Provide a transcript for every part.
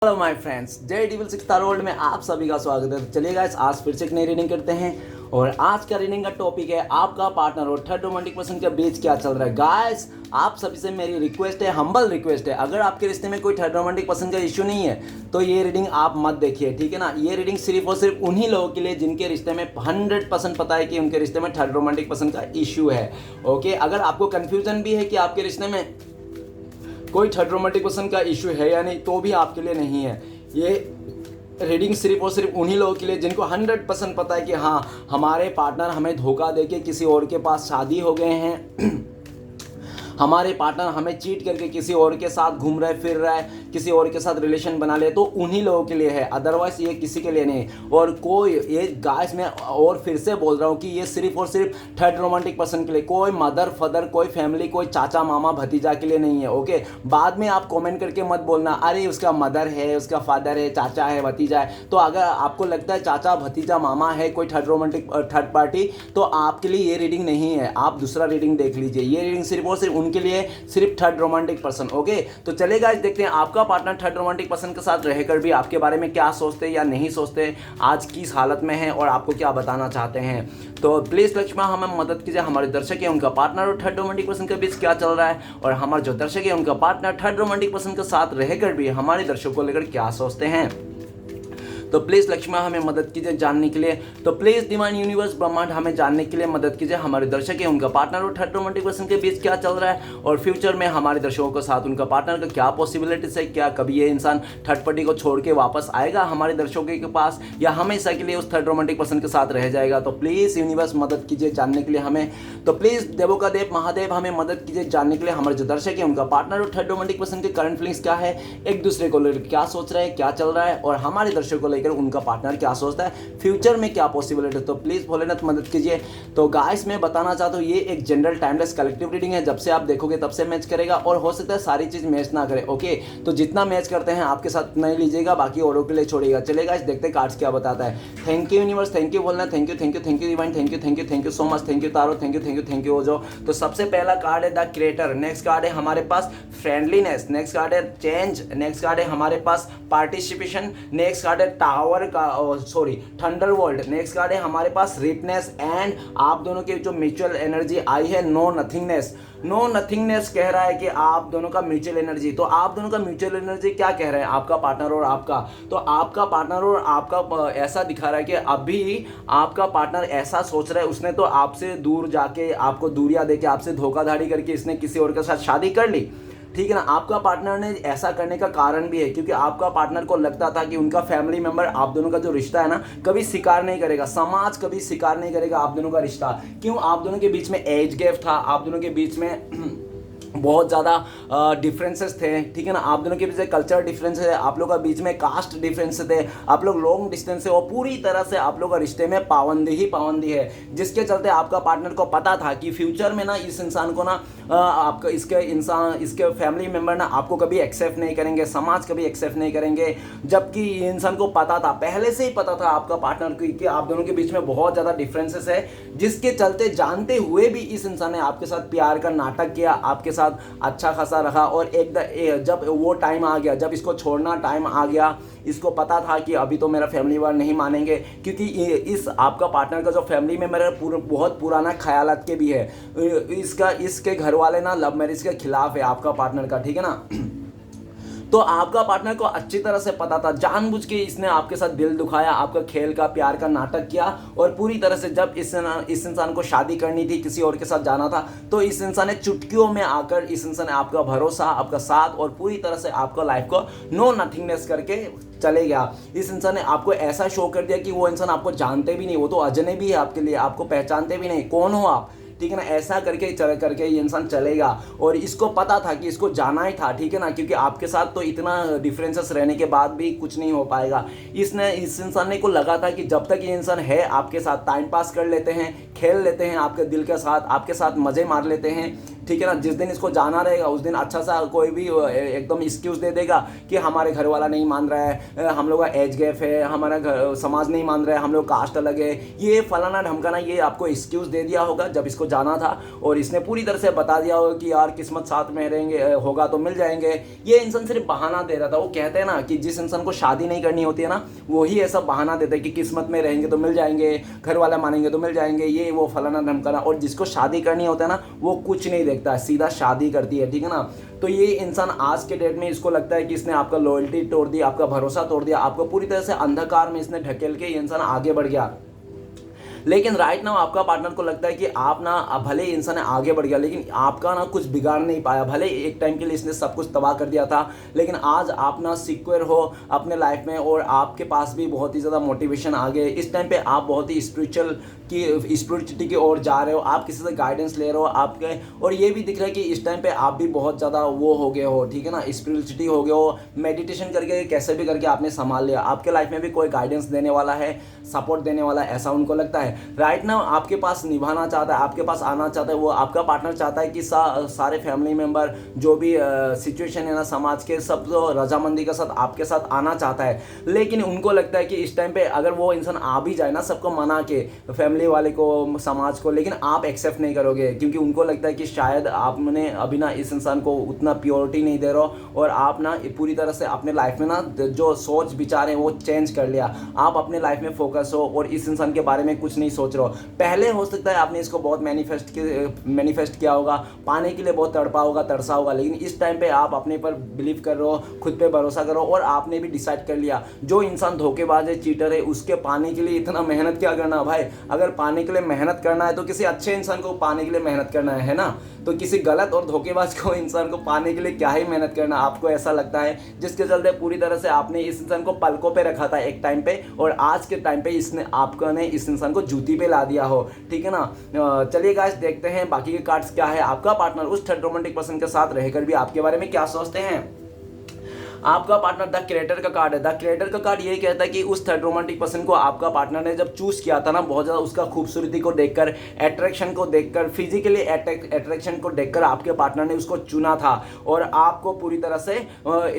Hello my friends, जय डिविल six star world में आप सभी का स्वागत है। चलिए गाइस, आज फिर से एक नई रीडिंग करते हैं और आज का रीडिंग का टॉपिक है आपका पार्टनर और थर्ड रोमांटिक पर्सन के बीच क्या चल रहा है। गाइस, आप सभी से मेरी रिक्वेस्ट है, हम्बल रिक्वेस्ट है, अगर आपके रिश्ते में कोई थर्ड रोमांटिक पर्सन का इश्यू नहीं है तो ये रीडिंग आप मत देखिए, ठीक है ना। ये रीडिंग सिर्फ और सिर्फ उन्हीं लोगों के लिए जिनके रिश्ते में 100% पता है कि उनके रिश्ते में थर्ड रोमांटिक पर्सन का इश्यू है। ओके, अगर आपको कन्फ्यूजन भी है कि आपके रिश्ते में कोई थर्ड रोमांटिक पर्सन का इश्यू है या नहीं, तो भी आपके लिए नहीं है। ये रीडिंग सिर्फ और सिर्फ उन्हीं लोगों के लिए जिनको 100% पता है कि हाँ, हमारे पार्टनर हमें धोखा देके किसी और के पास शादी हो गए हैं हमारे पार्टनर हमें चीट करके किसी और के साथ घूम रहे फिर रहा है, किसी और के साथ रिलेशन बना ले, तो उन्हीं लोगों के लिए है, अदरवाइज ये किसी के लिए नहीं। और कोई ये गाइस, मैं और फिर से बोल रहा हूँ कि ये सिर्फ और सिर्फ थर्ड रोमांटिक पर्सन के लिए, कोई मदर फादर, कोई फैमिली, कोई चाचा मामा भतीजा के लिए नहीं है। ओके, बाद में आप कॉमेंट करके मत बोलना अरे उसका मदर है, उसका फादर है, चाचा है, भतीजा है। तो अगर आपको लगता है चाचा भतीजा मामा है कोई थर्ड पार्टी, तो आपके लिए ये रीडिंग नहीं है, आप दूसरा रीडिंग देख लीजिए। ये रीडिंग सिर्फ और सिर्फ के लिए, सिर्फ थर्ड रोमांटिक पर्सन। ओके, तो चलेगा, आज देखते हैं आपका पार्टनर थर्ड रोमांटिक पर्सन के साथ रहकर भी आपके बारे में क्या सोचते या नहीं सोचते, आज किस हालत में है और आपको क्या बताना चाहते हैं। तो प्लीज लक्ष्मण हमें मदद कीजिए, हमारे दर्शक है उनका पार्टनर और थर्ड रोमांटिक पर्सन के बीच क्या चल रहा है, और हमारे जो दर्शक है उनका पार्टनर थर्ड रोमांटिक पर्सन के साथ रहकर भी हमारे दर्शकों को लेकर क्या सोचते हैं। तो प्लीज़ लक्ष्मण हमें मदद कीजिए जानने के लिए। तो प्लीज़ डिवाइन यूनिवर्स ब्रह्मांड हमें जानने के लिए मदद कीजिए, हमारे दर्शक है उनका पार्टनर और थर्ड रोमांटिक पर्सन के बीच क्या चल रहा है, और फ्यूचर में हमारे दर्शकों के साथ उनका पार्टनर का क्या पॉसिबिलिटीज है, क्या कभी ये इंसान थर्ड पार्टी को छोड़ के वापस आएगा हमारे दर्शकों के पास, या हमेशा के लिए उस थर्ड रोमांटिक पर्सन के साथ रह जाएगा। तो प्लीज़ यूनिवर्स मदद कीजिए जानने के लिए हमें। तो प्लीज़ देवों का देव महादेव हमें मदद कीजिए जानने के लिए, हमारे जो दर्शक है उनका पार्टनर और थर्ड रोमांटिक पर्सन के करंट फीलिंग्स क्या है, एक दूसरे को लेकर क्या सोच रहे हैं, क्या चल रहा है, और हमारे दर्शकों को लेकर उनका पार्टनर क्या सोचता है, फ्यूचर में क्या पॉसिबिलिटी है। तो प्लीज भोलेनाथ मदद कीजिए। तो गाइस, मैं बताना चाहता हूँ ये एक जनरल टाइमलेस कलेक्टिव रीडिंग है, जब से आप देखोगे तब से मैच करेगा, और हो सकता है सारी चीज मैच ना करे। ओके, तो जितना मैच करते हैं आपके साथ नहीं लीजिएगा, बाकी औरों के लिए छोड़िएगा। चलेगा, इस देखते कार्ड्स क्या बताता है। Thank you universe, thank you Bholenath, thank you divine, thank you so much, thank you tarot, thank you Ojo. तो सबसे पहला कार्ड है द क्रिएटर, नेक्स्ट कार्ड है हमारे पास फ्रेंडलीनेस, नेक्स्ट कार्ड है चेंज, नेक्स्ट कार्ड है हमारे पास पार्टिसिपेशन, नेक्स्ट कार्ड है टावर का थंडर वर्ल्ड, नेक्स्ट कार्ड है हमारे पास रिपनेस, एंड आप दोनों की जो म्यूचुअल एनर्जी आई है नो नथिंगनेस कह रहा है कि आप दोनों का म्यूचुअल एनर्जी। तो आप दोनों का म्यूचुअल एनर्जी क्या कह रहे हैं, आपका पार्टनर और आपका, तो आपका पार्टनर और आपका ऐसा दिखा रहा है कि अभी आपका पार्टनर ऐसा सोच रहा है, उसने तो आपसे दूर जाके आपको दूरियां देके आपसे धोखाधड़ी करके इसने किसी और के साथ शादी कर ली, ठीक है ना। आपका पार्टनर ने ऐसा करने का कारण भी है क्योंकि आपका पार्टनर को लगता था कि उनका फैमिली मेंबर आप दोनों का जो रिश्ता है ना कभी स्वीकार नहीं करेगा, समाज कभी स्वीकार नहीं करेगा आप दोनों का रिश्ता। क्यों? आप दोनों के बीच में एज गैप था, आप दोनों के बीच में बहुत ज़्यादा डिफरेंसेस थे, ठीक है ना। आप दोनों के बीच में कल्चर डिफरेंस है, आप लोगों का बीच में कास्ट डिफरेंस थे, आप लोग लॉन्ग डिस्टेंस है, और पूरी तरह से आप लोग का रिश्ते में पाबंदी है, जिसके चलते आपका पार्टनर को पता था कि फ्यूचर में ना इस इंसान को ना आपका इसके फैमिली मेम्बर ना आपको कभी एक्सेप्ट नहीं करेंगे, समाज कभी एक्सेप्ट नहीं करेंगे। जबकि ये इंसान को पता था, पहले से ही पता था आपका पार्टनर को कि आप दोनों के बीच में बहुत ज़्यादा डिफरेंसेस है, जिसके चलते जानते हुए भी इस इंसान ने आपके साथ प्यार का नाटक किया, आपके साथ अच्छा खासा रहा, और जब वो टाइम आ गया, जब इसको छोड़ना टाइम आ गया, इसको पता था कि अभी तो मेरा फैमिली वाले नहीं मानेंगे, क्योंकि इस आपका पार्टनर का जो फैमिली मेंबर है बहुत पुराना ख्यालात के भी है, इसके घर वाले ना लव मैरिज के खिलाफ है आपका पार्टनर का, ठीक है ना। तो आपका पार्टनर को अच्छी तरह से पता था, जानबूझ के इसने आपके साथ दिल दुखाया, आपका खेल का प्यार का नाटक किया, और पूरी तरह से जब इस इंसान को शादी करनी थी, किसी और के साथ जाना था, तो इस इंसान ने चुटकियों में आकर इस इंसान ने आपका भरोसा, आपका साथ, और पूरी तरह से आपका लाइफ को नो नथिंगनेस करके चले गया। इस इंसान ने आपको ऐसा शो कर दिया कि वो इंसान आपको जानते भी नहीं, वो तो अजनबी है आपके लिए, आपको पहचानते भी नहीं, कौन हो आप, ठीक है ना। ऐसा करके ये इंसान चलेगा, और इसको पता था कि इसको जाना ही था, ठीक है ना, क्योंकि आपके साथ तो इतना डिफरेंसेस रहने के बाद भी कुछ नहीं हो पाएगा। इस इंसान ने को लगा था कि जब तक ये इंसान है आपके साथ, टाइम पास कर लेते हैं, खेल लेते हैं आपके दिल के साथ, आपके साथ मज़े मार लेते हैं, ठीक है ना। जिस दिन इसको जाना रहेगा उस दिन अच्छा सा कोई भी एकदम एक्सक्यूज दे देगा कि हमारे घर वाला नहीं मान रहा है, हम लोग का एज गैप है, हमारा घर समाज नहीं मान रहा है, हम लोग कास्ट अलग है, ये फलाना ढमकाना, ये आपको एक्सक्यूज दे दिया होगा जब इसको जाना था। और इसने पूरी तरह से बता दिया होगा कि यार किस्मत साथ में रहेंगे, होगा तो मिल जाएंगे। ये इंसान सिर्फ बहाना दे रहा था। वो कहते हैं ना कि जिस इंसान को शादी नहीं करनी होती है ना, वही ऐसा बहाना देता है कि किस्मत में रहेंगे तो मिल जाएंगे, घर वाला मानेंगे तो मिल जाएंगे, ये वो फलाना ढमकाना। और जिसको शादी करनी होता है ना, वो कुछ नहीं देखता, सीधा शादी करती है, ठीक है ना। तो ये इंसान आज के डेट में इसको लगता है कि इसने आपका लॉयल्टी तोड़ दी, आपका भरोसा तोड़ दिया, आपको पूरी तरह से अंधकार में इसने ढकेल के ये इंसान आगे बढ़ गया। लेकिन राइट नाउ आपका पार्टनर को लगता है कि आप ना, भले ही इंसान आगे बढ़ गया लेकिन आपका ना कुछ बिगाड़ नहीं पाया। भले एक टाइम के लिए इसने सब कुछ तबाह कर दिया था, लेकिन आज आप ना सिक्योर हो अपने लाइफ में और आपके पास भी बहुत ही ज़्यादा मोटिवेशन आ गए। इस टाइम पे आप बहुत ही स्पिरिचुअलिटी की ओर जा रहे हो, आप किसी से गाइडेंस ले रहे हो आपके। और ये भी दिख रहा है कि इस टाइम पे आप भी बहुत ज़्यादा वो हो गए हो, ठीक है ना, स्पिरिचुअलिटी हो गए हो। मेडिटेशन करके कैसे भी करके आपने संभाल लिया। आपके लाइफ में भी कोई गाइडेंस देने वाला है, सपोर्ट देने वाला है, ऐसा उनको लगता है। राइट नाउ आपके पास निभाना चाहता है, आपके पास आना चाहता है। वो आपका पार्टनर चाहता है कि सारे फैमिली मेंबर जो भी सिचुएशन है ना समाज के, सब रजामंदी के साथ आपके साथ आना चाहता है। लेकिन उनको लगता है कि इस टाइम पे अगर वो इंसान आ भी जाए ना, सबको मना के, फैमिली वाले को, समाज को, लेकिन आप एक्सेप्ट नहीं करोगे, क्योंकि उनको लगता है कि शायद आपने अभी ना इस इंसान को उतना प्योरिटी नहीं दे रहे हो और आप ना पूरी तरह से अपने लाइफ में ना जो सोच विचार है वो चेंज कर लिया। आप अपने लाइफ में फोकस हो और इस इंसान के बारे में कुछ नहीं सोच रहे हो। पहले हो सकता है आपने इसको बहुत मैनिफेस्ट किया होगा, पाने के लिए बहुत तड़पा होगा, तरसा होगा, लेकिन इस टाइम पे आप अपने पर बिलीव कर रहे हो, खुद पे भरोसा करो और आपने भी डिसाइड कर लिया जो इंसान धोखेबाज है, चीटर है, उसके पाने के लिए इतना मेहनत क्या करना भाई। अगर पाने के लिए मेहनत करना है तो किसी अच्छे इंसान को पाने के लिए मेहनत करना है ना। तो किसी गलत और धोखेबाज को इंसान को पाने के लिए क्या ही मेहनत करना, आपको ऐसा लगता है, जिसके चलते पूरी तरह से आपने इस इंसान को पलकों पे रखा था एक टाइम पे, और आज के टाइम पे इसने आपको ने इस इंसान को जूती पे ला दिया हो, ठीक है ना। चलिए गाइस देखते हैं बाकी के कार्ड्स क्या है। आपका पार्टनर उस थर्ड रोमांटिक पर्सन के साथ रहकर भी आपके बारे में क्या सोचते हैं। आपका पार्टनर द क्रिएटर का कार्ड है। द क्रिएटर का कार्ड यही कहता है कि उस थर्ड रोमांटिक पर्सन को आपका पार्टनर ने जब चूज किया था ना, बहुत ज़्यादा उसका खूबसूरती को देखकर, अट्रैक्शन को देखकर, फिजिकली अट्रैक्शन को देखकर आपके पार्टनर ने उसको चुना था और आपको पूरी तरह से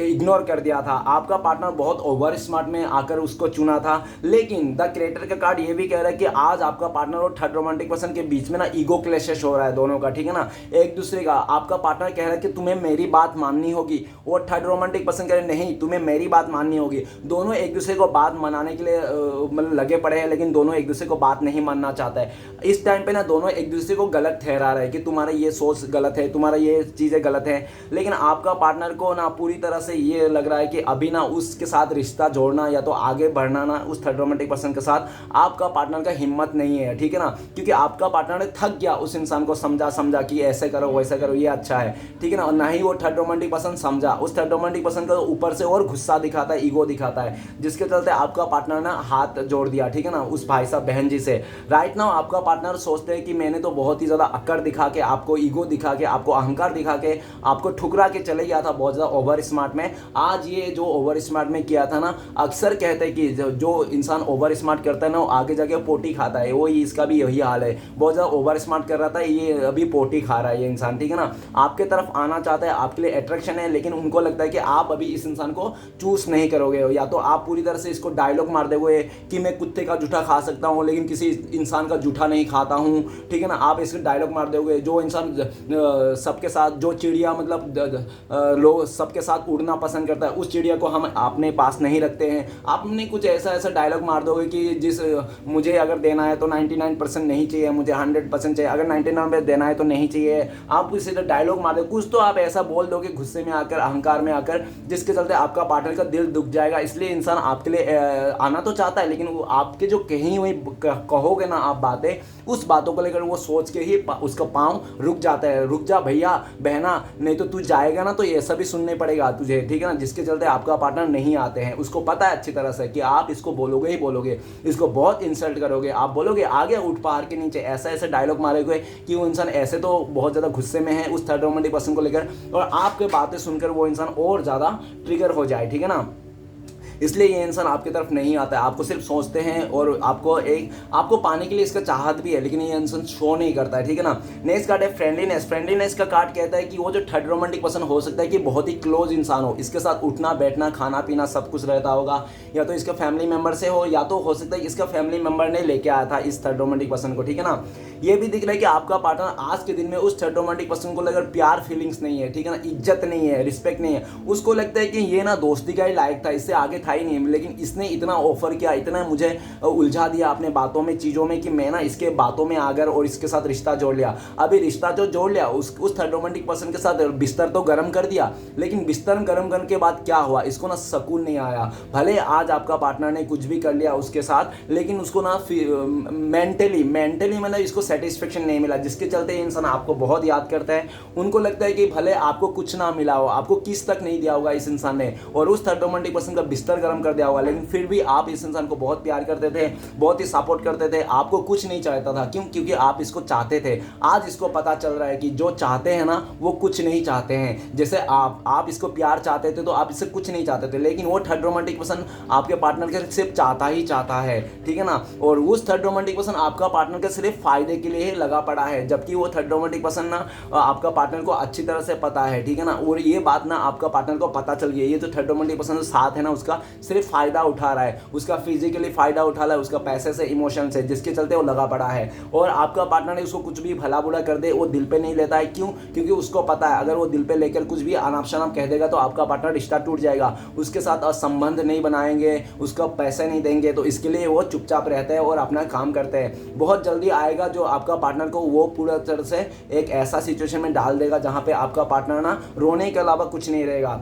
इग्नोर कर दिया था। आपका पार्टनर बहुत ओवर स्मार्ट में आकर उसको चुना था। लेकिन द क्रिएटर का कार्ड ये भी कह रहा है कि आज आपका पार्टनर और थर्ड रोमांटिक पर्सन के बीच में ना ईगो क्लैशेस हो रहा है दोनों का, ठीक है ना, एक दूसरे का। आपका पार्टनर कह रहा है कि तुम्हें मेरी बात माननी होगी और थर्ड रोमांटिक पर्सन नहीं, तुम्हें मेरी बात माननी होगी। दोनों एक दूसरे को बात मनाने के लिए मतलब लगे पड़े हैं, लेकिन दोनों एक दूसरे को बात नहीं मानना चाहता है। इस टाइम पे ना दोनों एक दूसरे को गलत ठहरा रहे हैं कि तुम्हारा ये सोच गलत है, तुम्हारा ये चीज़ें गलत है। लेकिन आपका पार्टनर को ना पूरी तरह से ये लग रहा है कि अभी ना उसके साथ रिश्ता जोड़ना या तो आगे बढ़ना ना उस थर्ड रोमांटिक पर्सन के साथ आपका पार्टनर का हिम्मत नहीं है, ठीक है ना, क्योंकि आपका पार्टनर थक गया उस इंसान को समझा कि ऐसे करो वैसे करो ये अच्छा है, ठीक है ना। और ना ही वो थर्ड रोमांटिक पर्सन समझा। उस थर्ड रोमांटिक पर्सन का ऊपर से और गुस्सा दिखाता है, ईगो दिखाता है, जिसके चलते आपका पार्टनर ना हाथ जोड़ दिया, ठीक है ना, उस भाई साहब बहन जी से। राइट नाउ आपका पार्टनर सोचते हैं कि मैंने तो बहुत ही ज़्यादा अक्कड़ दिखा के, आपको ईगो दिखा के, आपको अहंकार दिखा के, आपको ठुकरा के चले गया था बहुत ज़्यादा ओवर स्मार्ट में। आज ये जो ओवर स्मार्ट में किया था ना, अक्सर कहते हैं कि जो इंसान ओवर स्मार्ट करता है ना वो आगे जाके पोटी खाता है। वो इसका भी यही हाल है, बहुत ज़्यादा ओवर स्मार्ट कर रहा था, ये अभी पोटी खा रहा है ये इंसान, ठीक है ना। आपके तरफ आना चाहता है, आपके लिए अट्रैक्शन है, लेकिन उनको लगता है कि आप अभी इस इंसान को चूज नहीं करोगे। या तो आप पूरी तरह से इसको डायलॉग मार दोगे कि मैं कुत्ते का जूठा खा सकता हूँ लेकिन किसी इंसान का जूठा नहीं खाता हूँ, ठीक है ना। आप इसको डायलॉग मार दोगे। जो इंसान सबके साथ, जो चिड़िया मतलब लोग सबके साथ उड़ना पसंद करता है, उस चिड़िया को हम अपने पास नहीं रखते हैं। आपने कुछ ऐसा डायलॉग मार दोगे कि जिस मुझे अगर देना है तो 99% नहीं चाहिए, मुझे 100% चाहिए, अगर 99 देना है तो नहीं चाहिए। आप इसे डायलॉग मार दो, कुछ तो आप ऐसा बोल दोगे गुस्से में आकर, अहंकार में आकर, जिसके चलते आपका पार्टनर का दिल दुख जाएगा। इसलिए इंसान आपके लिए आना तो चाहता है, लेकिन वो आपके जो कहीं हुई कहोगे ना आप बातें, उस बातों को लेकर वो सोच के ही उसका पाँव रुक जाता है। रुक जा भैया बहना, नहीं तो तू जाएगा ना तो ये सब भी सुनने पड़ेगा तुझे, ठीक है ना। जिसके चलते आपका पार्टनर नहीं आते हैं। उसको पता है अच्छी तरह से कि आप इसको बोलोगे ही बोलोगे, इसको बहुत इंसल्ट करोगे, आप बोलोगे आगे उठ पहाड़ के नीचे, ऐसे डायलॉग मारोगे कि वो इंसान ऐसे तो बहुत ज़्यादा गुस्से में है उस थर्ड रोमांटिक पर्सन को लेकर, और आपके बातें सुनकर वो इंसान और ज़्यादा ट्रिगर हो जाए, ठीक है ना। इसलिए ये इंसान आपकी तरफ नहीं आता है, आपको सिर्फ सोचते हैं और आपको पाने के लिए इसका चाहत भी है, लेकिन ये इंसान शो नहीं करता है, ठीक है ना। नेक्स्ट कार्ड है फ्रेंडलीनेस। फ्रेंडलीनेस का कार्ड कहता है कि वो जो थर्ड रोमांटिक पर्सन हो सकता है कि बहुत ही क्लोज इंसान हो, इसके साथ उठना बैठना खाना पीना सब कुछ रहता होगा, या तो इसका फैमिली मेंबर से हो, या तो हो सकता है इसका फैमिली मेंबर ने लेके आया था इस थर्ड रोमांटिक पर्सन को, ठीक है ना। ये भी दिख रहा है कि आपका पार्टनर आज के दिन में उस थर्ड रोमांटिक पर्सन को अगर प्यार फीलिंग्स नहीं है, ठीक है ना, इज्जत नहीं है, रिस्पेक्ट नहीं है, उसको लगता है कि ये ना दोस्ती का ही लायक था, इससे आगे था ही नहीं, लेकिन इसने इतना ऑफर किया, इतना मुझे उलझा दिया अपने बातों में चीज़ों में कि मैं ना इसके बातों में आकर और इसके साथ रिश्ता जोड़ लिया। अभी रिश्ता जो जोड़ लिया उस थर्ड रोमांटिक पर्सन के साथ बिस्तर तो गर्म कर दिया, लेकिन बिस्तर गर्म करने के बाद क्या हुआ, इसको ना सुकून नहीं आया। भले आज आपका पार्टनर ने कुछ भी कर लिया उसके साथ, लेकिन उसको ना मेंटली मतलब इसको सेटिस्फेक्शन नहीं मिला, जिसके चलते इंसान आपको बहुत याद करता है। उनको लगता है कि भले आपको कुछ ना मिला हो, आपको किस तक नहीं दिया होगा इस इंसान ने, और उस थर्ड रोमांटिक पर्सन का बिस्तर गर्म कर दिया होगा, लेकिन फिर भी आप इस इंसान को बहुत प्यार करते थे, बहुत ही सपोर्ट करते थे, आपको कुछ नहीं चाहता था। क्यों? क्योंकि आप इसको चाहते थे। आज इसको पता चल रहा है कि जो चाहते हैं ना वो कुछ नहीं चाहते हैं। जैसे आप इसको प्यार चाहते थे तो आप इससे कुछ नहीं चाहते थे, लेकिन वो थर्ड रोमांटिक पर्सन आपके पार्टनर के सिर्फ चाहता ही चाहता है, ठीक है ना। और उस थर्ड रोमांटिक पर्सन आपका पार्टनर के सिर्फ फायदे के लिए ही लगा पड़ा है, जबकि वो थर्ड रोमांटिक पर्सन ना आपका पार्टनर को अच्छी तरह से पता है, ठीक है ना। और ये बात ना आपका पार्टनर को पता चल गई है, ये जो थर्ड रोमांटिक पर्सन साथ है ना उसका सिर्फ फायदा उठा रहा है, उसका फिजिकली फायदा उठा रहा है, उसका पैसे से इमोशन से, जिसके चलते वो लगा पड़ा है। और आपका पार्टनर ने उसको कुछ भी भला बुरा कर दे वो दिल पे नहीं लेता है। क्यों? क्योंकि उसको पता है अगर वो दिल पे लेकर कुछ भी अनाप शनाप कह देगा तो आपका पार्टनर रिश्ता टूट जाएगा, उसके साथ संबंध नहीं बनाएंगे, उसको पैसे नहीं देंगे, तो इसके लिए वो चुपचाप रहते हैं और अपना काम करते हैं। बहुत जल्दी आएगा जो आपका पार्टनर को वो पूरा तरह से एक ऐसा सिचुएशन में डाल देगा जहां पे आपका पार्टनर ना रोने के अलावा कुछ नहीं रहेगा।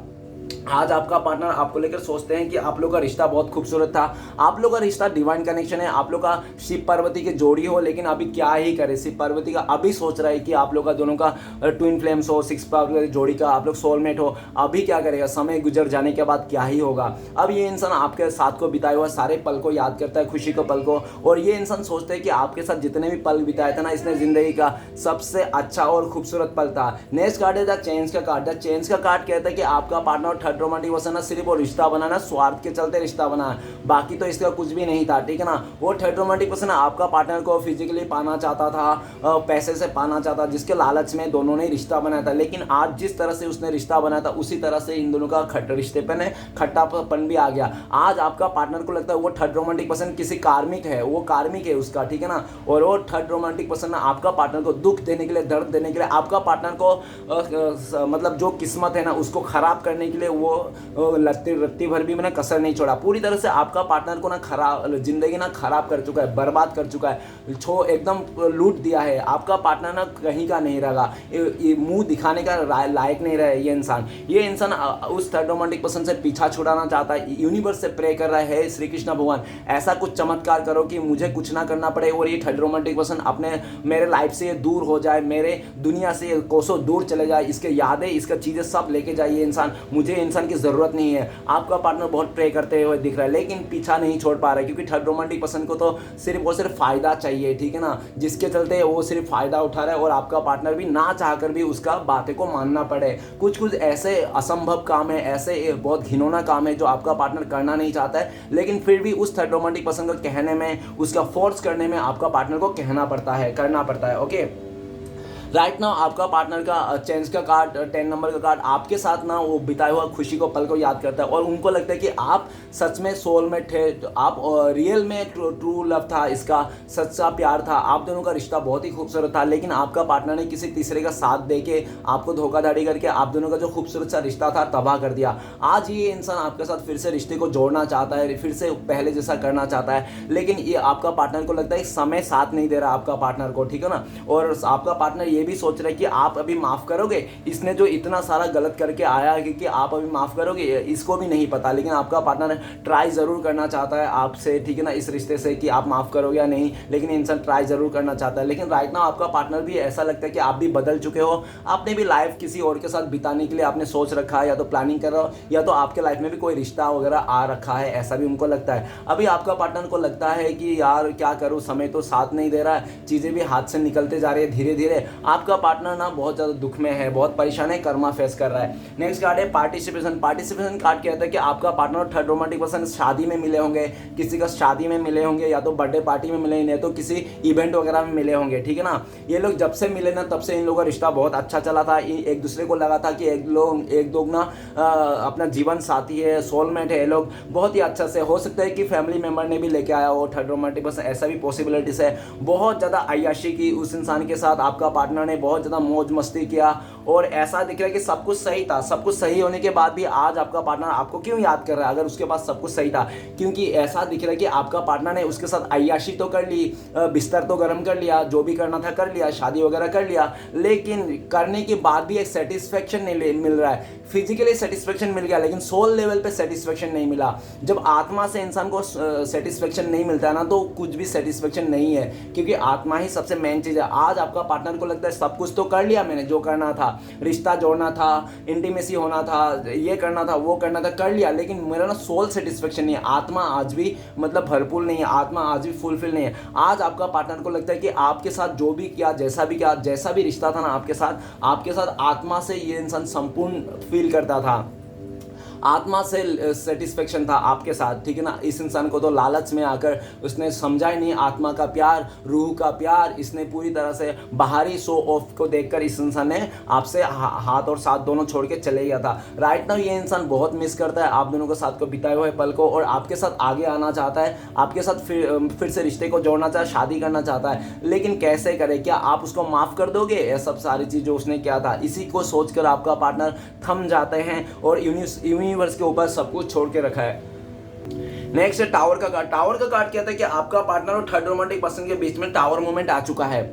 आज आपका पार्टनर आपको लेकर सोचते हैं कि आप लोग का रिश्ता बहुत खूबसूरत था, आप लोग का रिश्ता डिवाइन कनेक्शन है, आप लोग का शिव पार्वती की जोड़ी हो, लेकिन अभी क्या ही करे, शिव पार्वती का अभी सोच रहा है कि आप लोग का दोनों का ट्विन फ्लेम्स हो, सिक्स पार्वती जोड़ी का आप लोग सोलमेट हो। अभी क्या करेगा, समय गुजर जाने के बाद क्या ही होगा। अब ये इंसान आपके साथ को बिताए हुआ सारे पल को याद करता है, खुशी को पल को, और ये इंसान सोचता है कि आपके साथ जितने भी पल बिताए थे ना इसने जिंदगी का सबसे अच्छा और खूबसूरत पल था। नेक्स्ट कार्ड है द चेंज का कार्ड। द चेंज का कार्ड कहता है कि आपका पार्टनर थर्ड रोमांटिक पर्सन ना सिर्फ वो रिश्ता बनाना स्वार्थ के चलते रिश्ता बना, बाकी तो इसका कुछ भी नहीं था, ठीक है ना। वो थर्ड रोमांटिक पर्सन आपका पार्टनर को फिजिकली पाना चाहता था, पैसे से पाना चाहता, जिसके लालच में दोनों ने रिश्ता बनाया था। लेकिन आज जिस तरह से उसने रिश्ता बनाया था उसी तरह से इन दोनों का रिश्ते पे खट्टापन भी आ गया। आज आपका पार्टनर को लगता है वो थर्ड रोमांटिक पर्सन किसी कार्मिक है, वो कार्मिक है उसका, ठीक है ना। और वो थर्ड रोमांटिक पर्सन आपका पार्टनर को दुख देने के लिए, दर्द देने के लिए, आपका पार्टनर को मतलब जो किस्मत है ना उसको खराब करने के लिए वो रत्ती भर भी मैंने कसर नहीं छोड़ा। पूरी तरह से आपका पार्टनर को ना खराब जिंदगी ना खराब कर चुका है, बर्बाद कर चुका है, एकदम लूट दिया है। आपका पार्टनर ना कहीं का नहीं रहा, मुंह दिखाने का लायक नहीं रहा ये इंसान उस थर्ड रोमांटिक पर्सन से पीछा छुड़ाना चाहता है। यूनिवर्स से प्रे कर रहा है, श्री कृष्ण भगवान ऐसा कुछ चमत्कार करो कि मुझे कुछ ना करना पड़े और ये थर्ड रोमांटिक पर्सन अपने मेरे लाइफ से दूर हो जाए, मेरे दुनिया से कोसों दूर चले जाए, इसके यादें इसका चीज़ें सब लेके जाए ये इंसान, मुझे इंसान की ज़रूरत नहीं है। आपका पार्टनर बहुत प्रे करते हुए दिख रहा है लेकिन पीछा नहीं छोड़ पा रहा है, क्योंकि थर्ड रोमांटिक पर्सन को तो सिर्फ फ़ायदा चाहिए, ठीक है ना, जिसके चलते वो सिर्फ फ़ायदा उठा रहा है और आपका पार्टनर भी ना चाहकर भी उसका बातें को मानना पड़े। कुछ ऐसे असंभव काम है, ऐसे बहुत घिनौना काम है जो आपका पार्टनर करना नहीं चाहता है, लेकिन फिर भी उस थर्ड रोमांटिक पर्सन को कहने में, उसका फोर्स करने में आपका पार्टनर को कहना पड़ता है, करना पड़ता है। ओके, राइट नाउ आपका पार्टनर का चेंज का कार्ड, 10 नंबर का कार्ड आपके साथ ना वो बिताए हुआ खुशी को पल को याद करता है और उनको लगता है कि आप सच में सोलमेट थे, आप रियल में ट्रू लव था, इसका सच्चा प्यार था, आप दोनों का रिश्ता बहुत ही खूबसूरत था। लेकिन आपका पार्टनर ने किसी तीसरे का साथ देके आपको धोखाधड़ी करके आप दोनों का जो खूबसूरत सा रिश्ता था तबाह कर दिया। आज ये इंसान आपके साथ फिर से रिश्ते को जोड़ना चाहता है, फिर से पहले जैसा करना चाहता है, लेकिन ये आपका पार्टनर को लगता है समय साथ नहीं दे रहा आपका पार्टनर को, ठीक है ना। और आपका पार्टनर ये भी सोच रहा है कि आप अभी माफ़ करोगे, इसने जो इतना सारा गलत करके आया है कि आप अभी माफ़ करोगे, इसको भी नहीं पता। लेकिन आपका पार्टनर ट्राई ज़रूर करना चाहता है आपसे, ठीक है ना, इस रिश्ते से कि आप माफ़ करोगे या नहीं, लेकिन इंसान ट्राई ज़रूर करना चाहता है। लेकिन राइट नाउ आपका पार्टनर भी ऐसा लगता है कि आप भी बदल चुके हो, आपने भी लाइफ किसी और के साथ बिताने के लिए आपने सोच रखा है, या तो प्लानिंग कर रहे हो या तो आपके लाइफ में भी कोई रिश्ता वगैरह आ रखा है, ऐसा भी उनको लगता है। अभी आपका पार्टनर को लगता है कि यार क्या करूँ, समय तो साथ नहीं दे रहा है, चीज़ें भी हाथ से निकलते जा रही है धीरे धीरे। आपका पार्टनर ना बहुत ज़्यादा दुख में है, बहुत परेशान है, कर्मा फेस कर रहा है। नेक्स्ट कार्ड है पार्टिसिपेशन। पार्टिसिपेशन कार्ड कहता है कि आपका पार्टनर और थर्ड रोमांटिक पर्सन शादी में मिले होंगे, किसी का शादी में मिले होंगे, या तो बर्थडे पार्टी में मिले, नहीं तो किसी इवेंट वगैरह में मिले होंगे, ठीक है ना। ये लोग जब से मिले ना तब से इन लोगों का रिश्ता बहुत अच्छा चला था। एक दूसरे को लगा था कि एक दो ना अपना जीवन साथी है, सोलमेट है। ये लोग बहुत ही अच्छा से, हो सकता है कि फैमिली मेंबर ने भी लेके आया हो थर्ड रोमांटिक पर्सन, ऐसा भी पॉसिबिलिटीज है। बहुत ज़्यादा अय्याशी की उस इंसान के साथ आपका पार्टनर ने, बहुत ज़्यादा मौज मस्ती किया, और ऐसा दिख रहा है कि सब कुछ सही था। सब कुछ सही होने के बाद भी आज आपका पार्टनर आपको क्यों याद कर रहा है, अगर उसके पास सब कुछ सही था? क्योंकि ऐसा दिख रहा है कि आपका पार्टनर ने उसके साथ अय्याशी तो कर ली, बिस्तर तो गर्म कर लिया, जो भी करना था कर लिया, शादी वगैरह कर लिया, लेकिन करने के बाद भी एक सेटिस्फेक्शन नहीं मिल रहा है। फिजिकली सेटिस्फेक्शन मिल गया लेकिन सोल लेवल पे सेटिस्फेक्शन नहीं मिला। जब आत्मा से इंसान को सेटिस्फेक्शन नहीं मिलता है ना, तो कुछ भी सेटिस्फेक्शन नहीं है, क्योंकि आत्मा ही सबसे मेन चीज़ है। आज आपका पार्टनर को लगता है सब कुछ तो कर लिया मैंने, जो करना था, रिश्ता जोड़ना था, इंटीमेसी होना था, ये करना था, वो करना था, कर लिया, लेकिन मेरा ना सोल सेटिस्फेक्शन नहीं है, आत्मा आज भी मतलब भरपूर नहीं है, आत्मा आज भी फुलफिल नहीं है। आज आपका पार्टनर को लगता है कि आपके साथ जो भी किया, जैसा भी किया, जैसा भी रिश्ता था ना आपके साथ आत्मा से ये इंसान संपूर्ण फील करता था, आत्मा से सेटिस्फेक्शन था आपके साथ, ठीक है ना। इस इंसान को तो लालच में आकर उसने समझा ही नहीं आत्मा का प्यार, रूह का प्यार। इसने पूरी तरह से बाहरी शो ऑफ को देखकर इस इंसान ने आपसे हाथ और साथ दोनों छोड़ के चले गया था। राइट नाउ ये इंसान बहुत मिस करता है आप दोनों के साथ को बिताए हुए पल को, और आपके साथ आगे आना चाहता है, आपके साथ फिर से रिश्ते को जोड़ना चाहता है, शादी करना चाहता है, लेकिन कैसे करे? क्या आप उसको माफ़ कर दोगे ये सब सारी चीज़ जो उसने किया था? इसी को सोचकर आपका पार्टनर थम जाते हैं और यूनिवर्स के ऊपर सब कुछ छोड़ के रखा है। नेक्स्ट है टावर का कार्ड। टावर का कार्ड कहता है कि आपका पार्टनर और थर्ड रोमांटिक पर्सन के बीच में टावर मोमेंट आ चुका है,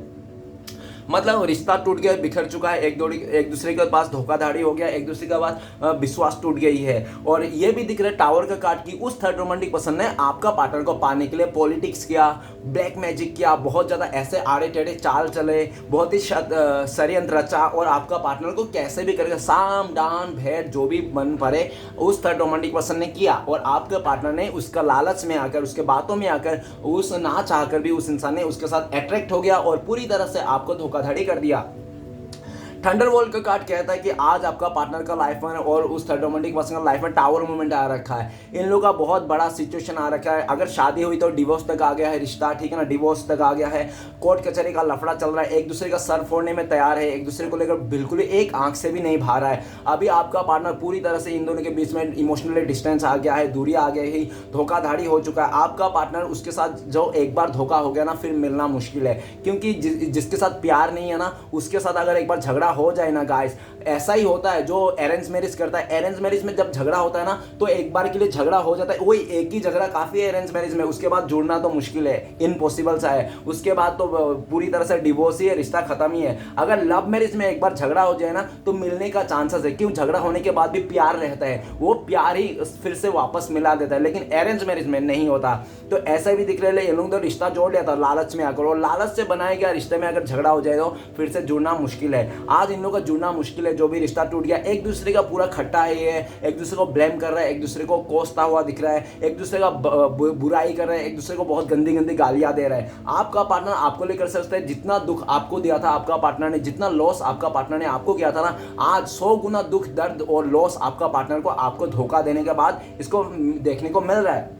मतलब रिश्ता टूट गया, बिखर चुका है, एक दूसरे के पास धोखाधड़ी हो गया, एक दूसरे के पास विश्वास टूट गई है। और ये भी दिख रहा है टावर का कार्ड की उस थर्ड रोमांटिक पर्सन ने आपका पार्टनर को पाने के लिए पॉलिटिक्स किया, ब्लैक मैजिक किया, बहुत ज़्यादा ऐसे आड़े टेढ़े चाल चले, बहुत ही षड्यंत्र रचा, और आपका पार्टनर को कैसे भी करके साम डान भेद जो भी मन पड़े उस थर्ड रोमांटिक पर्सन ने किया, और आपके पार्टनर ने उसका लालच में आकर, उसके बातों में आकर, उस ना चाहकर भी उस इंसान ने उसके साथ अट्रैक्ट हो गया और पूरी तरह से आपको धोखाधड़ी कर दिया। थंडरबोल्ट का कार्ड कहता है कि आज आपका पार्टनर का लाइफ में और उस थर्ड रोमांटिक पर्सन का लाइफ में टावर मूवमेंट आ रखा है। इन लोगों का बहुत बड़ा सिचुएशन आ रखा है। अगर शादी हुई तो डिवोर्स तक आ गया है रिश्ता, ठीक है ना, डिवोर्स तक आ गया है, कोर्ट कचहरी का लफड़ा चल रहा है, एक दूसरे का सर फोड़ने में तैयार है, एक दूसरे को लेकर बिल्कुल एक आंख से भी नहीं भा रहा है। अभी आपका पार्टनर पूरी तरह से इन दोनों के बीच में इमोशनली डिस्टेंस आ गया है, दूरी आ गई है, धोखाधड़ी हो चुका है। आपका पार्टनर उसके साथ जो एक बार धोखा हो गया ना, फिर मिलना मुश्किल है, क्योंकि जिसके साथ प्यार नहीं है ना, उसके साथ अगर एक बार झगड़ा हो जाए ना गाइस, ऐसा ही होता है जो अरेंज मैरिज करता है। अरेंज मैरिज में जब झगड़ा होता है ना, तो एक बार के लिए झगड़ा हो जाता है, वही एक ही झगड़ा काफी है अरेंज मैरिज में, उसके बाद जुड़ना तो मुश्किल है, इम्पॉसिबल सा है। उसके बाद तो पूरी तरह से डिवोर्स ही है, रिश्ता खत्म ही है। अगर लव मैरिज में एक बार झगड़ा हो जाए ना, तो मिलने का चांसेस है, क्यों? झगड़ा होने के बाद भी प्यार रहता है, वो प्यार ही फिर से वापस मिला देता है, लेकिन अरेंज मैरिज में नहीं होता। तो ऐसा भी दिख रहा है, ये लोग तो रिश्ता जोड़ लिया था लालच में आकर, और लालच से बनाया गया रिश्ते में अगर झगड़ा हो जाए तो फिर से जुड़ना मुश्किल है। आज इन लोगों का जुड़ना मुश्किल है, जो भी रिश्ता टूट गया। एक दूसरे का पूरा खट्टा है, ये एक दूसरे को ब्लेम कर रहा है, एक दूसरे को कोसता हुआ दिख रहा है, एक दूसरे का बुराई कर रहा है, एक दूसरे को बहुत गंदी गंदी गालियां दे रहा है। आपका पार्टनर आपको लेकर सोचता है, जितना दुख आपको दिया था आपका पार्टनर ने, जितना लॉस आपका पार्टनर ने आपको किया था ना, आज 100 गुना दुख, दर्द और लॉस आपका पार्टनर को आपको धोखा देने के बाद इसको देखने को मिल रहा है।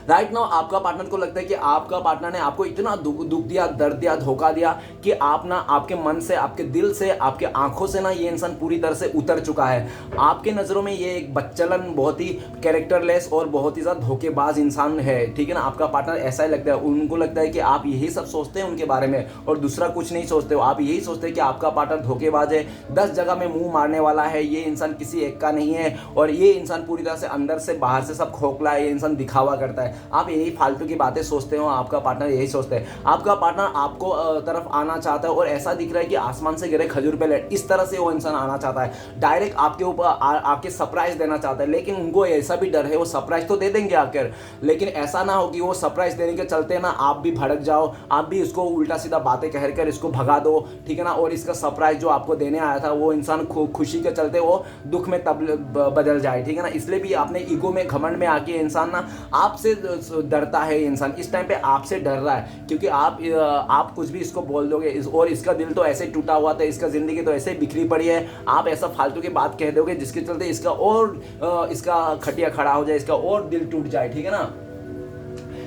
राइट नाउ आपका पार्टनर को लगता है कि आपका पार्टनर ने आपको इतना दुख दिया, दर्द दिया, धोखा दिया कि आप ना आपके मन से, आपके दिल से, आपके आंखों से ना ये इंसान पूरी तरह से उतर चुका है। आपके नज़रों में ये एक बच्चलन, बहुत ही कैरेक्टरलेस और बहुत ही ज़्यादा धोखेबाज इंसान है, ठीक है ना। आपका पार्टनर ऐसा ही लगता है, उनको लगता है कि आप यही सब सोचते हैं उनके बारे में और दूसरा कुछ नहीं सोचते हो। आप यही सोचते हैं कि आपका पार्टनर धोखेबाज है, 10 जगह में मुंह मारने वाला है, ये इंसान किसी एक का नहीं है, और ये इंसान पूरी तरह से अंदर से बाहर से सब खोखला है, ये इंसान दिखावा करता है। आप यही फालतू की बातें सोचते हो, आपका पार्टनर यही सोचते हैं। आपका पार्टनर आपको तरफ आना चाहता है और ऐसा दिख रहा है कि आसमान से गिरे खजूर पे लैट, इस तरह से वो इंसान आना चाहता है, डायरेक्ट आपके ऊपर आके सरप्राइज देना चाहता है। लेकिन उनको ऐसा भी डर है, वो सरप्राइज तो दे देंगे आकर, लेकिन ऐसा ना हो कि वो सरप्राइज देने के चलते ना आप भी भड़क जाओ, आप भी इसको उल्टा सीधा बातें कहकर इसको भगा दो, ठीक है ना, और इसका सरप्राइज जो आपको देने आया था वो इंसान खुशी के चलते वो दुख में तब बदल जाए, ठीक है ना। इसलिए भी आपने ईगो में, घमंड में आके इंसान ना आपसे डरता है ये इंसान, इस टाइम पे आपसे डर रहा है, क्योंकि आप कुछ भी इसको बोल दोगे और इसका दिल तो ऐसे टूटा हुआ था, इसका ज़िंदगी तो ऐसे बिखरी पड़ी है, आप ऐसा फालतू की बात कह दोगे जिसके चलते इसका खटिया खड़ा हो जाए, इसका और दिल टूट जाए, ठीक है ना।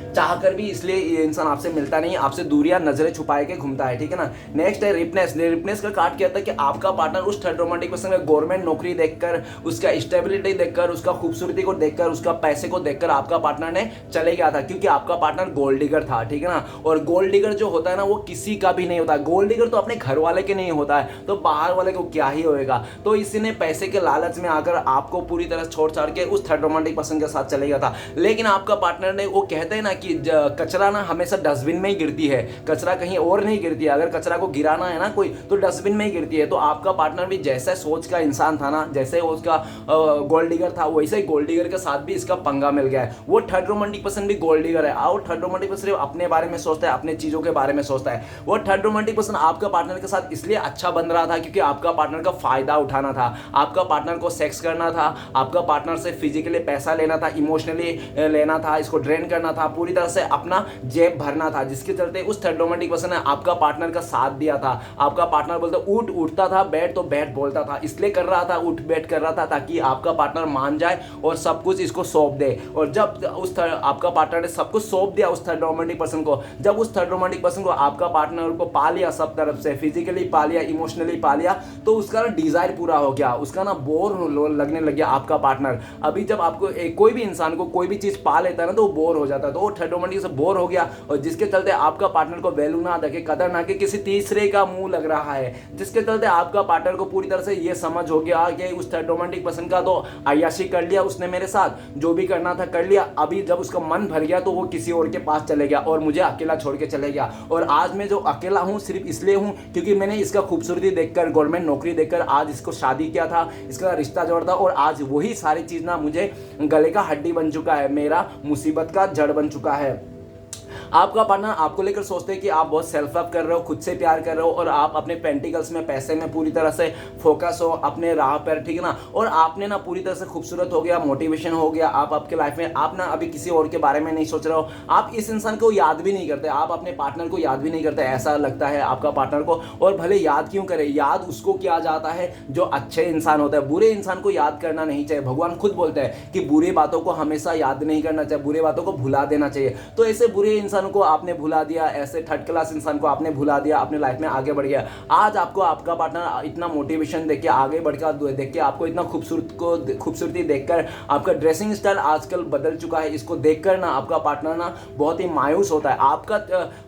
चाहकर भी इसलिए ये इंसान आपसे मिलता नहीं है, आपसे दूरियां नजरें छुपाए के घूमता है, ठीक है ना। नेक्स्ट है रिपनेस। रिपनेस का कार्ड कहता है कि आपका पार्टनर उस थर्ड रोमांटिक पर्सन में गवर्नमेंट नौकरी देखकर, उसका स्टेबिलिटी देखकर, उसका खूबसूरती को देखकर, उसका पैसे को देखकर आपका पार्टनर ने चले गया था, क्योंकि आपका पार्टनर गोल्ड डिगर था, ठीक है ना। और गोल्ड डिगर जो होता है ना वो किसी का भी नहीं होता, गोल्ड डिगर तो अपने घर वाले के नहीं होता है, तो बाहर वाले को क्या ही होएगा। तो इसी ने पैसे के लालच में आकर आपको पूरी तरह छोड़ छाड़ के उस थर्ड रोमांटिक पर्सन के साथ चले गया था। लेकिन आपका पार्टनर ने, वो कहते हैं ना कि कचरा ना हमेशा डस्टबिन में ही गिरती है, कचरा कहीं और नहीं गिरती है। अगर कचरा को गिराना है ना कोई, तो डस्टबिन में ही गिरती है। तो आपका पार्टनर भी जैसा सोच का इंसान था ना, जैसे उसका गोल्ड डिगर था, वैसे ही गोल्ड डिगर के साथ भी इसका पंगा मिल गया है। वो थर्ड रोमांटिक पर्सन भी गोल्ड डिगर है, और थर्ड रोमांटिक पर्सन सिर्फ अपने बारे में सोचता है, अपने चीजों के बारे में सोचता है। वो थर्ड रोमांटिक पर्सन आपका पार्टनर के साथ इसलिए अच्छा बन रहा था क्योंकि आपका पार्टनर का फायदा उठाना था, आपका पार्टनर को सेक्स करना था, आपका पार्टनर से फिजिकली पैसा लेना था, इमोशनली लेना था, इसको ड्रेन करना था, पूरी तरह से अपना जेब भरना था, जिसके चलते उस थर्ड रोमांटिक पर्सन ने आपका पार्टनर का साथ दिया था। आपका पार्टनर बोलता उठता था, बैठ तो बैठ बोलता था, इसलिए कर रहा था, उठ बैठ कर रहा था ताकि आपका पार्टनर मान जाए और सब कुछ इसको सौंप दे। और जब आपका पार्टनर ने सब कुछ सौंप दिया उस थर्ड रोमांटिक पर्सन को, जब उस थर्ड रोमांटिक पर्सन को आपका पार्टनर को पा लिया, सब तरफ से फिजिकली पा लिया, इमोशनली पा लिया, तो उसका ना डिजायर पूरा हो गया, उसका ना बोर लगने लग गया आपका पार्टनर। अभी जब आपको कोई भी इंसान को कोई भी चीज पा लेता है ना, तो वो बोर हो जाता है, तो वो थर्ड रोमांटिक से बोर हो गया, और जिसके चलते आपका पार्टनर को वैल्यू ना देके, कदर ना के, किसी तीसरे का मुंह लग रहा है, जिसके चलते आपका पार्टनर को पूरी तरह से ये समझ हो गया कि उस थर्ड रोमांटिक पर्सन का तो अय्याशी कर लिया उसने मेरे साथ, जो भी करना था कर लिया। अभी जब उसका मन भर गया तो वो किसी और के पास चले गया और मुझे अकेला छोड़ के चले गया। और आज मैं जो अकेला हूं सिर्फ इसलिए हूं क्योंकि मैंने इसका खूबसूरती देखकर, गवर्नमेंट नौकरी देखकर आज इसको शादी किया था, इसका रिश्ता जोड़ा था, और आज वही सारी चीज ना मुझे गले का हड्डी बन चुका है, मेरा मुसीबत का जड़ बन चुका है। आपका पार्टनर आपको लेकर सोचते हैं कि आप बहुत सेल्फ लव कर रहे हो, खुद से प्यार कर रहे हो, और आप अपने पेंटिकल्स में, पैसे में पूरी तरह से फोकस हो, अपने राह पर, ठीक है ना। और आपने ना पूरी तरह से खूबसूरत हो गया, मोटिवेशन हो गया, आप आपके लाइफ में, आप ना अभी किसी और के बारे में नहीं सोच रहे हो, आप इस इंसान को याद भी नहीं करते, आप अपने पार्टनर को याद भी नहीं करते, ऐसा लगता है आपका पार्टनर को। और भले याद क्यों करे, याद उसको किया जाता है जो अच्छे इंसान होता है, बुरे इंसान को याद करना नहीं चाहिए। भगवान खुद बोलते हैं कि बुरी बातों को हमेशा याद नहीं करना चाहिए, बुरी बातों को भुला देना चाहिए। तो ऐसे बुरे इंसान को आपने भुला दिया, ऐसे थर्ड क्लास इंसान को आपने भुला दिया, अपने लाइफ में आगे बढ़ गया। आज आपको आपका पार्टनर इतना मोटिवेशन देख के, आगे बढ़कर देख के, आपको इतना खूबसूरती देखकर, आपका ड्रेसिंग स्टाइल आजकल बदल चुका है, इसको देखकर ना आपका पार्टनर ना बहुत ही मायूस होता है। आपका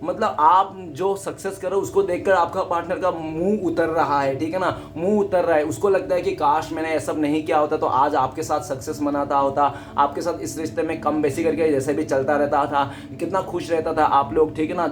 मतलब आप जो सक्सेस करो उसको देखकर आपका पार्टनर का मुंह उतर रहा है, ठीक है ना, मुंह उतर रहा है। उसको लगता है कि काश मैंने ये सब नहीं किया होता तो आज आपके साथ सक्सेस मनाता होता, आपके साथ इस रिश्ते में कम बेसी करके जैसे भी चलता रहता था, कितना खुश रहता था आप लोग, ठीक है ना।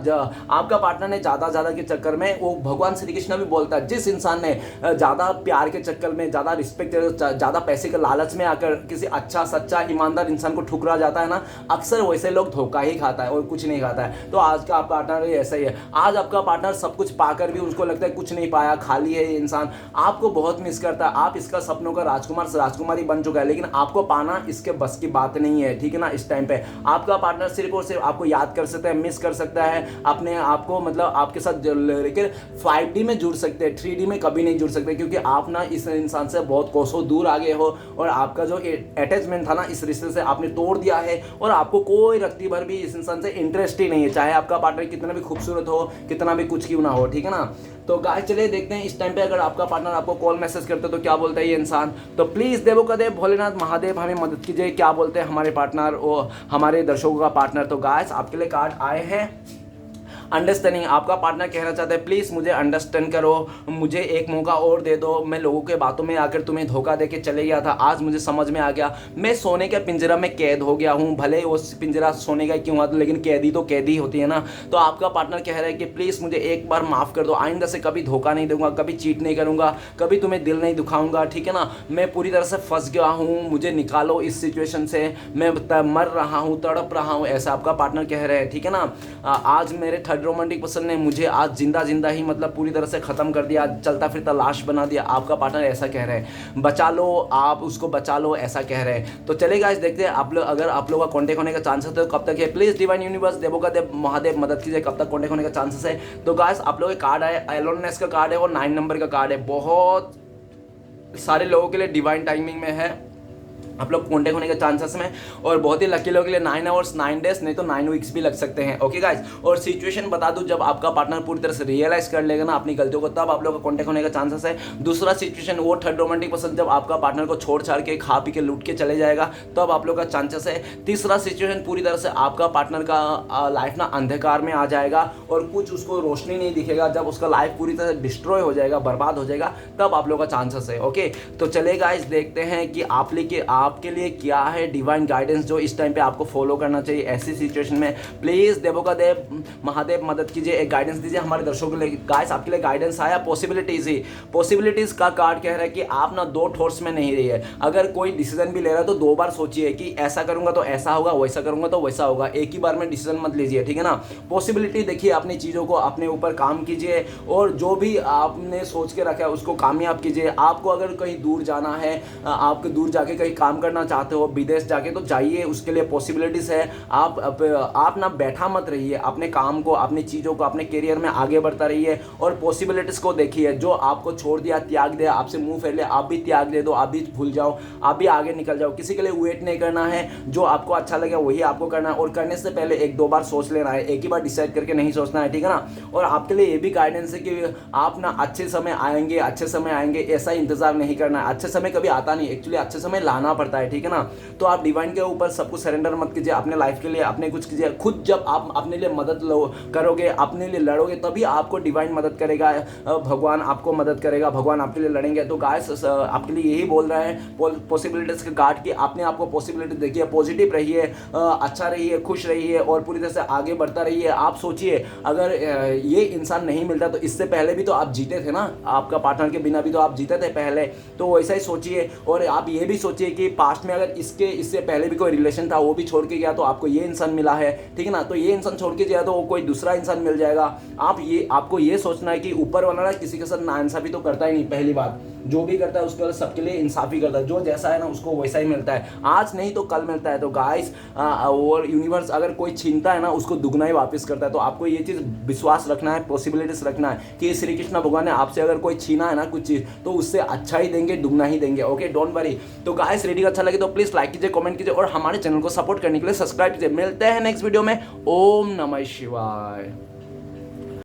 आपका पार्टनर ने ज्यादा के चक्कर में, वो भगवान श्री कृष्ण भी बोलता है, जिस इंसान ने ज्यादा प्यार के चक्कर में, ज्यादा रिस्पेक्ट, ज्यादा पैसे के लालच में आकर किसी अच्छा सच्चा ईमानदार इंसान को ठुकरा जाता है ना, अक्सर वैसे लोग धोखा ही खाता है और कुछ नहीं खाता है। तो आज का आपका पार्टनर ऐसा ही है। आज आपका पार्टनर सब कुछ पाकर भी उसको लगता है कुछ नहीं पाया, खाली है ये इंसान, आपको बहुत मिस करता है। आप इसका सपनों का राजकुमारी बन चुका है, लेकिन आपको पाना इसके बस की बात नहीं है, ठीक है ना। इस टाइम पे आपका पार्टनर सिर्फ और सिर्फ आपको याद कर सकता है, मिस कर सकता है, अपने आप को मतलब आपके साथ, लेकिन 5D में जुड़ सकते हैं, 3D में कभी नहीं जुड़ सकते, क्योंकि आप ना इस इंसान से बहुत कोसों दूर आ गए हो, और आपका जो अटैचमेंट था ना इस रिश्ते से आपने तोड़ दिया है, और आपको कोई रत्ती भर भी इस इंसान से इंटरेस्ट ही नहीं है, चाहे आपका पार्टनर कितना भी खूबसूरत हो, कितना भी कुछ क्यों ना हो, ठीक है ना। तो गाइस चलिए देखते हैं इस टाइम पे अगर आपका पार्टनर आपको कॉल मैसेज करते हो तो क्या बोलता है ये इंसान। तो प्लीज देवो कदेव भोलेनाथ महादेव हमें मदद कीजिए, क्या बोलते हैं हमारे पार्टनर और हमारे दर्शकों का पार्टनर। तो गाइस आपके लिए कार्ड आए हैं अंडरस्टैंडिंग। आपका पार्टनर कहना चाहता है प्लीज़ मुझे अंडरस्टैंड करो, मुझे एक मौका और दे दो, मैं लोगों के बातों में आकर तुम्हें धोखा दे के चले गया था, आज मुझे समझ में आ गया मैं सोने के पिंजरा में कैद हो गया हूँ, भले वो पिंजरा सोने का क्यों हुआ, लेकिन कैदी तो कैदी होती है ना। तो आपका पार्टनर कह रहा है कि प्लीज़ मुझे एक बार माफ़ कर दो, आइंदा से कभी धोखा नहीं दूंगा, कभी चीट नहीं करूँगा, कभी तुम्हें दिल नहीं दुखाऊंगा, ठीक है ना। मैं पूरी तरह से फंस गया हूँ, मुझे निकालो इस सिचुएशन से, मैं मर रहा हूँ, तड़प रहा हूँ, ऐसा आपका पार्टनर कह रहे हैं, ठीक है ना। आज मेरे थर्ड थर्ड रोमांटिक पर्सन ने मुझे आज जिंदा जिंदा ही मतलब पूरी तरह से ख़त्म कर दिया, चलता फिरता लाश बना दिया, आपका पार्टनर ऐसा कह रहे हैं, बचा लो आप उसको, बचा लो ऐसा कह रहे हैं। तो चलिए गाइस देखते हैं आप लोग, अगर आप लोगों का कॉन्टेक्ट होने का चांसेस है तो कब तक है। प्लीज़ डिवाइन यूनिवर्स, देवों का देव महादेव मदद कीजिए, कब तक कॉन्टेक्ट होने का चांसेस है। तो गाइस आप लोगों के कार्ड है, एलोननेस का कार्ड है और 9 नंबर का कार्ड है, बहुत सारे लोगों के लिए डिवाइन टाइमिंग में है, आप लोग कॉन्टेक्ट होने के चांसेस में, और बहुत ही लकी लोगों के लिए 9 आवर्स 9 डेज नहीं तो 9 वीक्स भी लग सकते हैं। ओके गाइस, और सिचुएशन बता दूं, जब आपका पार्टनर पूरी तरह से रियलाइज कर लेगा ना अपनी गलतियों को, तब आप लोग का कॉन्टेक्ट होने का चांसेस है। दूसरा सिचुएशन वो थर्ड रोमांटिक पर्सन जब आपका पार्टनर को छोड़ छाड़ के खा पी के लूट के चले जाएगा, तब आप लोग का चांसेस है। तीसरा सिचुएशन पूरी तरह से आपका पार्टनर का लाइफ ना अंधकार में आ जाएगा और कुछ उसको रोशनी नहीं दिखेगा, जब उसका लाइफ पूरी तरह से डिस्ट्रॉय हो जाएगा, बर्बाद हो जाएगा, तब आप लोग का चांसेस है। ओके, तो चलिए गाइस देखते हैं कि आपके लिए क्या है डिवाइन गाइडेंस जो इस टाइम पे आपको फॉलो करना चाहिए ऐसी सिचुएशन में। प्लीज देवों का देव महादेव मदद कीजिए, एक गाइडेंस दीजिए हमारे दर्शकों के लिए। गाइस आपके लिए गाइडेंस आया पॉसिबिलिटीज ही, पॉसिबिलिटीज का कार्ड कह रहा है कि आप ना दो थॉट्स में नहीं रही है। अगर कोई डिसीजन भी ले रहा है तो 2 बार सोचिए कि ऐसा करूंगा तो ऐसा होगा, वैसा करूंगा तो वैसा होगा, एक ही बार में डिसीजन मत लीजिए, ठीक है ना। पॉसिबिलिटी देखिए, अपनी चीज़ों को अपने ऊपर काम कीजिए और जो भी आपने सोच के रखा है उसको कामयाब कीजिए। आपको अगर कहीं दूर जाना है, आपको दूर जाके कहीं काम करना चाहते हो, विदेश जाके, तो जाइए, उसके लिए पॉसिबिलिटीज है। आप ना बैठा मत रहिए, अपने काम को, अपनी चीज़ों को, अपने करियर में आगे बढ़ता रहिए और पॉसिबिलिटीज को देखिए। जो आपको छोड़ दिया, त्याग दिया, आपसे मुंह फेर लिया, आप भी त्याग दे दो, आप भी भूल जाओ, आप भी आगे निकल जाओ। किसी के लिए वेट नहीं करना है, जो आपको अच्छा लगे वही आपको करना है, और करने से पहले 1-2 बार सोच लेना है, एक ही बार डिसाइड करके नहीं सोचना है, ठीक है ना। और आपके लिए ये भी गाइडेंस है कि आप ना अच्छे समय आएंगे, अच्छे समय आएंगे, ऐसा इंतजार नहीं करना है। अच्छे समय कभी आता नहीं, एक्चुअली अच्छे समय लाना पड़ता है, ठीक है ना। तो आप डिवाइन के ऊपर सब कुछ सरेंडर मत कीजिए, अपने लाइफ के लिए अपने कुछ कीजिए खुद। जब आप अपने लिए मदद करोगे, अपने लिए लड़ोगे, तभी आपको डिवाइन मदद करेगा, भगवान आपको मदद करेगा, भगवान आपके लिए लड़ेंगे। तो गाइस आपके लिए यही बोल रहा है पॉसिबिलिटीज के कार्ड की, अपने आप को पॉसिबिलिटी देखिए, पॉजिटिव रहिए, अच्छा रहिए, खुश रहिए और पूरी तरह से आगे बढ़ता रहिए। आप सोचिए, अगर ये इंसान नहीं मिलता तो इससे पहले भी तो आप जीते थे ना, आपका पार्टनर के बिना भी तो आप जीते थे पहले, तो वैसा ही सोचिए। और आप ये भी सोचिए कि पास्ट में अगर इससे पहले भी कोई रिलेशन था, वो भी छोड़ के गया, तो आपको ये इंसान मिला है, ठीक है ना। तो ये इंसान छोड़ के गया तो वो कोई दूसरा इंसान मिल जाएगा। आपको ये सोचना है कि ऊपर वाला ना किसी के साथ नाइंसाफी तो करता ही नहीं। पहली बात, जो भी करता है उसके सबके लिए इंसाफी करता है, जो जैसा है ना उसको वैसा ही मिलता है, आज नहीं तो कल मिलता है। तो गाइस और यूनिवर्स अगर कोई छीनता है ना, उसको दुगना ही वापस करता है। तो आपको ये चीज़ विश्वास रखना है, पॉसिबिलिटीज रखना है कि श्री कृष्ण भगवान ने आपसे अगर कोई छीना है ना कुछ चीज़, तो उससे अच्छा ही देंगे, दुगना ही देंगे। Okay, don't worry. तो गाइस रीडिंग अच्छा लगे तो प्लीज लाइक कीजिए, कमेंट कीजिए और हमारे चैनल को सपोर्ट करने के लिए सब्सक्राइब कीजिए। मिलते हैं नेक्स्ट वीडियो में। ओम नमः शिवाय।